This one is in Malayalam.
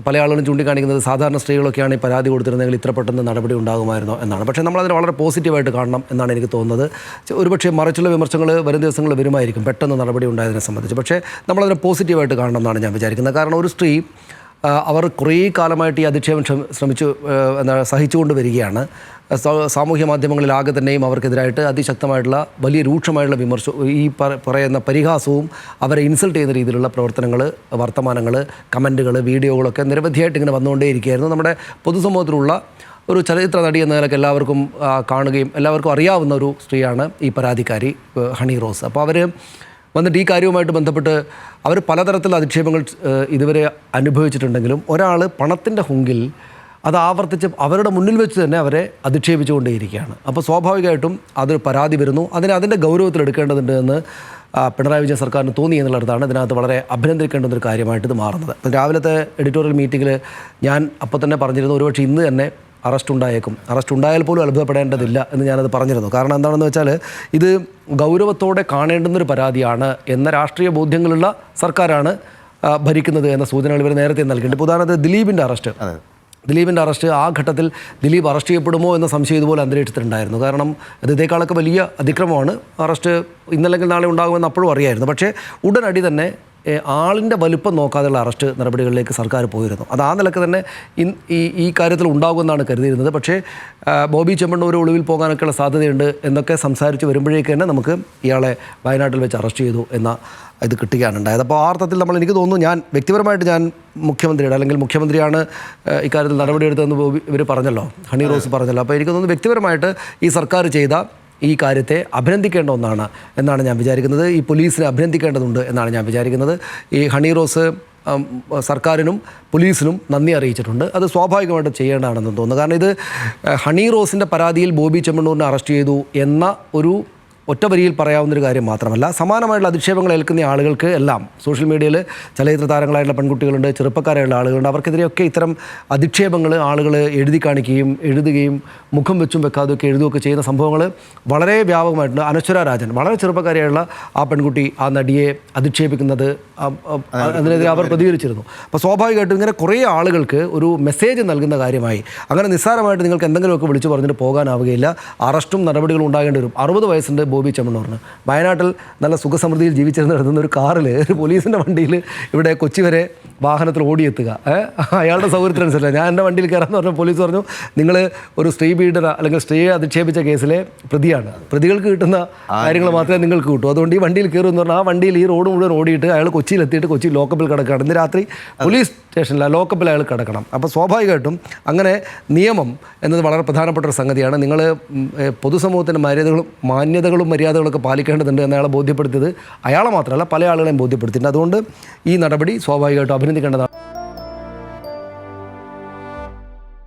പല ആളുകളും ചൂണ്ടിക്കാണിക്കുന്നത് സാധാരണ സ്ത്രീകളൊക്കെയാണ് ഈ പരാതി കൊടുത്തിരുന്നെങ്കിൽ ഇത്ര പെട്ടെന്ന് നടപടി ഉണ്ടാകുമായിരുന്നോ എന്നാണ്. പക്ഷേ നമ്മളതിനെ വളരെ പോസിറ്റീവായിട്ട് കാണണം എന്നാണ് എനിക്ക് തോന്നുന്നത്. ഒരുപക്ഷെ മറിച്ചുള്ള വിമർശനങ്ങൾ വരും ദിവസങ്ങളിൽ വരുമായിരിക്കും പെട്ടെന്ന് നടപടി ഉണ്ടായതിനെ സംബന്ധിച്ച്. പക്ഷേ നമ്മളതിനെ പോസിറ്റീവായിട്ട് കാണണം എന്നാണ് ഞാൻ വിചാരിക്കുന്നത്. കാരണം ഒരു സ്ത്രീ അവർ കുറേ കാലമായിട്ട് ഈ അധിക്ഷേപം സഹിച്ചുകൊണ്ട് വരികയാണ്. സാമൂഹ്യ മാധ്യമങ്ങളിലാകെ തന്നെയും അവർക്കെതിരായിട്ട് അതിശക്തമായിട്ടുള്ള വലിയ രൂക്ഷമായിട്ടുള്ള ഈ പറയുന്ന പരിഹാസവും അവരെ ഇൻസൾട്ട് ചെയ്യുന്ന രീതിയിലുള്ള പ്രവർത്തനങ്ങൾ, വർത്തമാനങ്ങൾ, കമൻറ്റുകൾ, വീഡിയോകളൊക്കെ നിരവധിയായിട്ട് ഇങ്ങനെ വന്നുകൊണ്ടേയിരിക്കുകയായിരുന്നു. നമ്മുടെ പൊതുസമൂഹത്തിലുള്ള ഒരു ചലച്ചിത്ര നടി എന്ന നിലയ്ക്ക് എല്ലാവർക്കും കാണുകയും എല്ലാവർക്കും അറിയാവുന്ന ഒരു സ്ത്രീയാണ് ഈ പരാതിക്കാരി ഹണി റോസ്. അപ്പോൾ അവർ വന്നിട്ട് ഈ കാര്യവുമായിട്ട് ബന്ധപ്പെട്ട് അവർ പലതരത്തിലുള്ള അധിക്ഷേപങ്ങൾ ഇതുവരെ അനുഭവിച്ചിട്ടുണ്ടെങ്കിലും ഒരാൾ പണത്തിൻ്റെ ഹുങ്കിൽ അത് ആവർത്തിച്ച് അവരുടെ മുന്നിൽ വെച്ച് തന്നെ അവരെ അധിക്ഷേപിച്ചുകൊണ്ടേയിരിക്കുകയാണ്. അപ്പോൾ സ്വാഭാവികമായിട്ടും അതൊരു പരാതി വരുന്നു. അതിൻ്റെ ഗൗരവത്തിലെടുക്കേണ്ടതുണ്ട് എന്ന് പിണറായി വിജയൻ സർക്കാരിന് തോന്നി എന്നുള്ളതാണ് ഇതിനകത്ത് വളരെ അഭിനന്ദിക്കേണ്ടുന്നൊരു കാര്യമായിട്ട് ഇത് മാറുന്നത്. അപ്പം രാവിലത്തെ എഡിറ്റോറിയൽ മീറ്റിങ്ങിൽ ഞാൻ അപ്പോൾ തന്നെ പറഞ്ഞിരുന്നു ഒരുപക്ഷെ ഇന്ന് തന്നെ അറസ്റ്റ് ഉണ്ടായേക്കും. അറസ്റ്റ് ഉണ്ടായാൽ പോലും അത്ഭുതപ്പെടേണ്ടതില്ല എന്ന് ഞാനത് പറഞ്ഞിരുന്നു. കാരണം എന്താണെന്ന് വെച്ചാൽ ഇത് ഗൗരവത്തോടെ കാണേണ്ടുന്നൊരു പരാതിയാണ് എന്ന രാഷ്ട്രീയ ബോധ്യങ്ങളുള്ള സർക്കാരാണ് ഭരിക്കുന്നത് എന്ന സൂചനകൾ ഇവർ നേരത്തെ നൽകിയിട്ടുണ്ട്. ഇപ്പോൾ ഉദാഹരണത്തിന് ദിലീപിൻ്റെ അറസ്റ്റ് ആ ഘട്ടത്തിൽ ദിലീപ് അറസ്റ്റ് ചെയ്യപ്പെടുമോ എന്ന സംശയം ഇതുപോലെ അന്തരീക്ഷത്തിലുണ്ടായിരുന്നു. കാരണം ഇതേക്കാളൊക്കെ വലിയ അതിക്രമമാണ്. അറസ്റ്റ് ഇന്നല്ലെങ്കിൽ നാളെ ഉണ്ടാകുമെന്ന് അപ്പോഴും അറിയായിരുന്നു. പക്ഷേ ഉടനടി തന്നെ ആളിൻ്റെ വലുപ്പം നോക്കാതെയുള്ള അറസ്റ്റ് നടപടികളിലേക്ക് സർക്കാർ പോയിരുന്നു. അത് ആ നിലക്ക് തന്നെ ഈ കാര്യത്തിൽ ഉണ്ടാകുമെന്നാണ് കരുതിയിരുന്നത്. പക്ഷേ ബോബി ചെമ്മണ്ണൂർ ഒളിവിൽ പോകാനൊക്കെയുള്ള സാധ്യതയുണ്ട് എന്നൊക്കെ സംസാരിച്ച് വരുമ്പോഴേക്ക് തന്നെ നമുക്ക് ഇയാളെ വയനാട്ടിൽ വെച്ച് അറസ്റ്റ് ചെയ്തു എന്ന ഇത് കിട്ടുകയാണ് ഉണ്ടായത്. അപ്പോൾ ആ അർത്ഥത്തിൽ എനിക്ക് തോന്നുന്നു വ്യക്തിപരമായിട്ട് ഞാൻ മുഖ്യമന്ത്രിയുടെ അല്ലെങ്കിൽ മുഖ്യമന്ത്രിയാണ് ഇക്കാര്യത്തിൽ നടപടിയെടുത്തതെന്ന് ഇവർ പറഞ്ഞല്ലോ, ഹണി റോസ് പറഞ്ഞല്ലോ. അപ്പോൾ എനിക്ക് തോന്നുന്നു വ്യക്തിപരമായിട്ട് ഈ സർക്കാർ ചെയ്ത ഈ കാര്യത്തെ അഭിനന്ദിക്കേണ്ട ഒന്നാണ് എന്നാണ് ഞാൻ വിചാരിക്കുന്നത്. ഈ പോലീസിനെ അഭിനന്ദിക്കേണ്ടതുണ്ട് എന്നാണ് ഞാൻ വിചാരിക്കുന്നത്. ഈ ഹണി റോസ് സർക്കാരിനും പോലീസിനും നന്ദി അറിയിച്ചിട്ടുണ്ട്. അത് സ്വാഭാവികമായിട്ട് ചെയ്യേണ്ടതാണെന്ന് തോന്നുന്നു. കാരണം ഇത് ഹണി റോസിൻ്റെ പരാതിയിൽ ബോബി ചെമ്മണ്ണൂരിനെ അറസ്റ്റ് ചെയ്തു എന്ന ഒരു ഒറ്റ വരിയിൽ പറയാവുന്നൊരു കാര്യം മാത്രമല്ല, സമാനമായിട്ടുള്ള അധിക്ഷേപങ്ങൾ ഏൽക്കുന്ന ആളുകൾക്ക് എല്ലാം സോഷ്യൽ മീഡിയയിൽ ചലച്ചിത്ര താരങ്ങളായിട്ടുള്ള പെൺകുട്ടികളുണ്ട്, ചെറുപ്പക്കാരായുള്ള ആളുകളുണ്ട്. അവർക്കെതിരെയൊക്കെ ഇത്തരം അധിക്ഷേപങ്ങൾ ആളുകൾ എഴുതുകയും മുഖം വെച്ചും വെക്കാതെയൊക്കെ എഴുതുകയൊക്കെ ചെയ്യുന്ന സംഭവങ്ങൾ വളരെ വ്യാപകമായിട്ടുണ്ട്. അനശ്വര രാജൻ, വളരെ ചെറുപ്പക്കാരിയായുള്ള ആ പെൺകുട്ടി ആ നടിയെ അധിക്ഷേപിക്കുന്നത് അതിനെതിരെ അവർ പ്രതികരിച്ചിരുന്നു. അപ്പോൾ സ്വാഭാവികമായിട്ടും ഇങ്ങനെ കുറേ ആളുകൾക്ക് ഒരു മെസ്സേജ് നൽകുന്ന കാര്യമായി അങ്ങനെ നിസ്സാരമായിട്ട് നിങ്ങൾക്ക് എന്തെങ്കിലുമൊക്കെ വിളിച്ചു പറഞ്ഞിട്ട് പോകാനാവുകയില്ല. അറസ്റ്റും നടപടികളും ഉണ്ടാകേണ്ടി വരും. 60 വയസ്സുണ്ട് ബോബി ചെമ്മണ്ണൂറിന്. വയനാട്ടിൽ നല്ല സുഖസമൃദ്ധിയിൽ ജീവിച്ചിരുന്ന ഒരു കാറിൽ ഒരു പോലീസിൻ്റെ വണ്ടിയിൽ ഇവിടെ കൊച്ചി വരെ വാഹനത്തിൽ ഓടിയെത്തുക അയാളുടെ സൗകര്യത്തിനനുസരിച്ച്. ഞാൻ എൻ്റെ വണ്ടിയിൽ കയറാമെന്ന് പറഞ്ഞ പോലീസ് പറഞ്ഞു നിങ്ങൾ ഒരു സ്ത്രീ പീഡന അല്ലെങ്കിൽ സ്ത്രീയെ അധിക്ഷേപിച്ച കേസിലെ പ്രതിയാണ്, പ്രതികൾക്ക് കിട്ടുന്ന കാര്യങ്ങൾ മാത്രമേ നിങ്ങൾക്ക് കിട്ടൂ, അതുകൊണ്ട് ഈ വണ്ടിയിൽ കയറുമെന്ന് പറഞ്ഞാൽ ആ വണ്ടിയിൽ ഈ റോഡ് മുഴുവൻ ഓടിയിട്ട് അയാൾ കൊച്ചിയിലെത്തിയിട്ട് കൊച്ചി ലോക്കപ്പിൽ കിടക്കുകയാണ്. ഇന്ന് രാത്രി പോലീസ് സ്റ്റേഷനിൽ ലോക്കപ്പിൽ അയാൾ കിടക്കണം. അപ്പോൾ സ്വാഭാവികമായിട്ടും അങ്ങനെ നിയമം എന്നത് വളരെ പ്രധാനപ്പെട്ട ഒരു സംഗതിയാണ്. നിങ്ങൾ പൊതുസമൂഹത്തിൻ്റെ മാന്യതകളും മര്യാദകളൊക്കെ പാലിക്കേണ്ടതുണ്ട് എന്നയാളെ ബോധ്യപ്പെടുത്തിയത് അയാളെ മാത്രമല്ല പല ആളുകളെയും ബോധ്യപ്പെടുത്തിയിട്ടുണ്ട്. അതുകൊണ്ട് ഈ നടപടി സ്വാഭാവികമായിട്ടും അഭിനന്ദിക്കേണ്ടതാണ്.